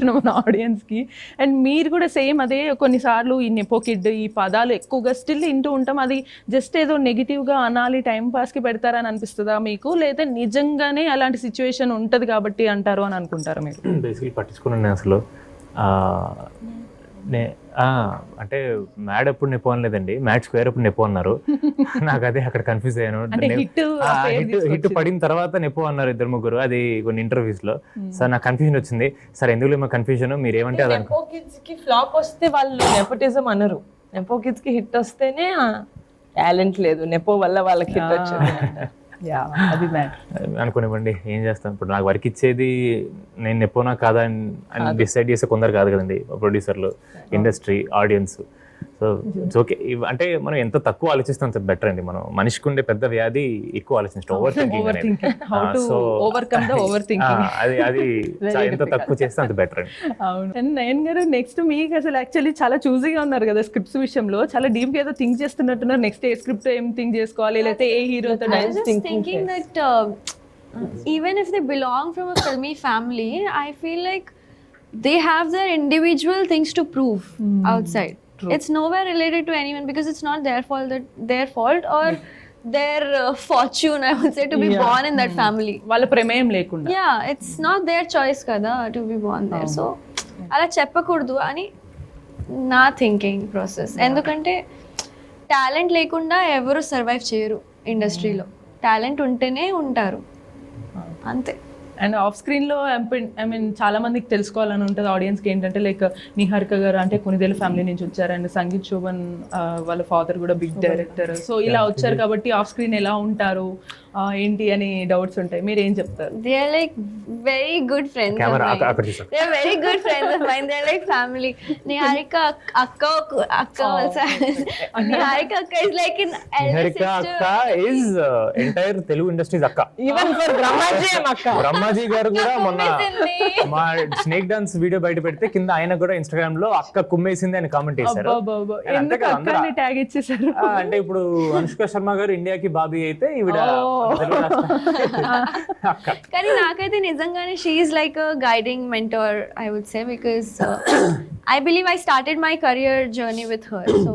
చెప్తున్నాం మన ఆడియన్స్కి. అండ్ మీరు కూడా సేమ్ అదే కొన్నిసార్లు ఈ నెపో కిడ్ ఈ పదాలు ఎక్కువగా స్టిల్ వింటూ ఉంటాం. అది జస్ట్ ఏదో నెగిటివ్గా అనాలి టైం పాస్కి పెడతారని అనిపిస్తుందా మీకు, లేదా నిజంగానే అలాంటి సిచ్యువేషన్ ఉంటుంది కాబట్టి అంటారు అని అనుకుంటారా మీరు? బేసిక్లీ పట్టించుకున్నాను అసలు. అంటే మ్యాడ్ ఎప్పుడు నెపో అనలేదండి, మ్యాడ్ స్క్వేర్ ఎప్పుడు నెపో అన్నారు. నాకు అదే అక్కడ కన్ఫ్యూజ్ అయ్యాను. హిట్ పడిన తర్వాత నెపో అన్నారు ఇద్దరు ముగ్గురు, అది కొన్ని ఇంటర్వ్యూస్ లో. సార్ నాకు కన్ఫ్యూజన్ వచ్చింది, సార్ ఎందుకు మా కన్ఫ్యూజన్, మీరు ఏమంటే అది నెపో కిడ్స్ కి ఫ్లాప్ వస్తే వాళ్ళు నెపోటిజం అనరు, నెపో కిడ్స్ కి హిట్ వస్తేనే టాలెంట్ లేదు, నెపో వల్ల వాళ్ళకి హిట్ వచ్చింది అది అనుకునివ్వండి. ఏం చేస్తాను ఇప్పుడు, నాకు వర్క్ ఇచ్చేది నేను నెపోనా కాదా అని డిసైడ్ చేసే కొందరు కాదు కదండి, ప్రొడ్యూసర్లు, industry, audience. So it's okay. అంటే మనం ఎంత తక్కువ ఆలోచిస్తాం అంత బెటర్ అండి. మనం మనిషికి ఉండే పెద్ద వ్యాధి ఎక్కువ ఆలోచించడం, ఓవర్ థింకింగ్. సో అది ఎంత తక్కువ చేస్తే అంత బెటర్ అండి. అవును. అండ్ నయన్ గారు, నెక్స్ట్ మీకు అసలు యాక్చువల్లీ చాలా చూజీగా ఉన్నారు కదా స్క్రిప్ట్స్ విషయంలో, చాలా డీప్ గా ఏదో థింక్ చేస్తున్నట్టున్నారు. నెక్స్ట్ ఏ స్క్రిప్ట్ ఏం థింక్ చేసుకోవాలి, లేకపోతే ఏ హీరోతో thinking that even if they belong from a filmy family, I feel like they have their individual things to prove outside. True. It's nowhere related to anyone because it's not their fault or their fortune, I would say, to be born in that family. వాళ్ళ ప్రమేయం లేకుండా. Yeah, it's not their choice kada to be born there. So అలా చెప్పకూడదు అని నా thinking process. ఎందుకంటే talent లేకుండా ఎవరు సర్వైవ్ చేయరు ఇండస్ట్రీలో, టాలెంట్ ఉంటేనే ఉంటారు, అంతే. అండ్ ఆఫ్ స్క్రీన్ లో ఐ మీన్ చాలా మందికి తెలుసుకోవాలని ఉంటుంది ఆడియన్స్కి, ఏంటంటే లైక్ నిహారిక గారు అంటే కొనిదేల ఫ్యామిలీ నుంచి వచ్చారు, అండ్ సంగీత్ శోభన్ వాళ్ళ ఫాదర్ కూడా బిగ్ డైరెక్టర్. సో ఇలా వచ్చారు కాబట్టి ఆఫ్ స్క్రీన్ ఎలా ఉంటారు ఏంటి అని డౌట్స్ ఉంటాయి, మీరు ఏం చెప్తారు? They are like very good friends of mine. They are very good friends of mine. They are like family. Niharika akka also. Niharika akka is like an elder sister. Niharika akka is entire Telugu industry's akka. Even for Brahmaji akka. Brahmaji గారు కూడా మొన్న మా snake dance video బయట పెడితే కింద ఆయన కూడా Instagram లో అక్క కుమ్మేసింది అని కామెంట్ చేశారు. ట్యాగ్ ఇచ్చేసారు. అంటే ఇప్పుడు అనుష్క శర్మ గారు ఇండియాకి బాబీ అయితే ఈవిడ కానీ నాకైతే నిజంగానే she is like a guiding mentor, I would say, because I believe I started my career journey with her. So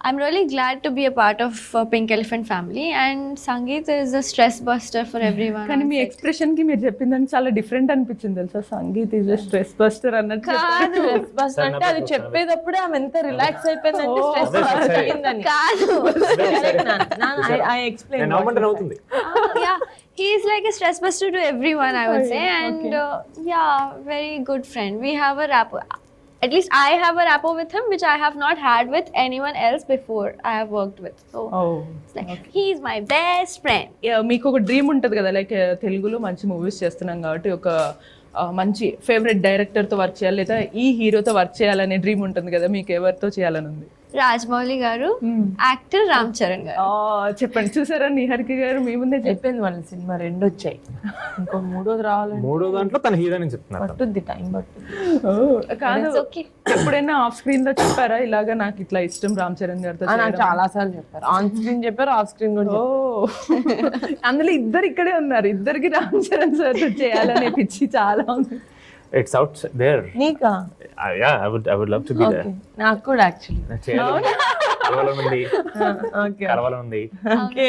I'm really glad to be a part of Pink Elephant family, and Sangeet is a stress buster for everyone. కానీ మీ expression కి మీరు చెప్పిందని చాలా different అనిపించింది తెలుసా, sangeet is stress buster అన్నట్టు. కాదు, bus అంటే అది చెప్పేటప్పుడే ఆమె ఎంత రిలాక్స్ అయిపోయిందంటే స్ట్రెస్ తగ్గిందని కాదు. I explain. Yeah, he is like a stress buster to everyone, I would say, and yeah, very good friend. We have a rapport. At least I have a rapport with him which I have not had with anyone else before I have worked with. So it's like he is my best friend. మీకు ఒక dream ఉంటుంది కదా, like తెలుగులో మంచి movies చేస్తున్నాం కాబట్టి ఒక మంచి ఫేవరెట్ డైరెక్టర్తో వర్క్ చేయాలి, లేదా ఈ హీరోతో వర్క్ చేయాలనే డ్రీమ్ ఉంటుంది కదా, మీకు ఎవరితో చేయాలని ఉంది? రాజమౌళి గారు, యాక్టర్ రామ్ చరణ్ గారు. చెప్పండి. చూసారా నిహారిక గారు మీ ముందే చెప్పింది, వాళ్ళ సినిమా 2 వచ్చాయి, ఇంకో 3వ రావాలి. 3వ దాంట్లో తన హీరోని చెప్తున్నారు, పట్టుద్ది, టైం పట్టుద్ది. కాదు, ఎప్పుడైనా ఆఫ్ స్క్రీన్ లో చెప్పారా ఇలాగా నాకు ఇట్లా ఇష్టం రామ్ చరణ్ గారితో? నాకు చాలా సార్లు చెప్పారు, ఆన్ స్క్రీన్ చెప్పారు, ఆఫ్ స్క్రీన్ కూడా. అందులో ఇద్దరు ఇక్కడే ఉన్నారు, ఇద్దరికి రామ్ చరణ్ సార్ చేయాలనే పిచ్చి చాలా ఉంది. It's out there. నీకా? Yeah, I would love to be there. నాకు కూడా యాక్చువల్లీ కరవాలనుంది. ఓకే. కరవాలనుంది. ఓకే.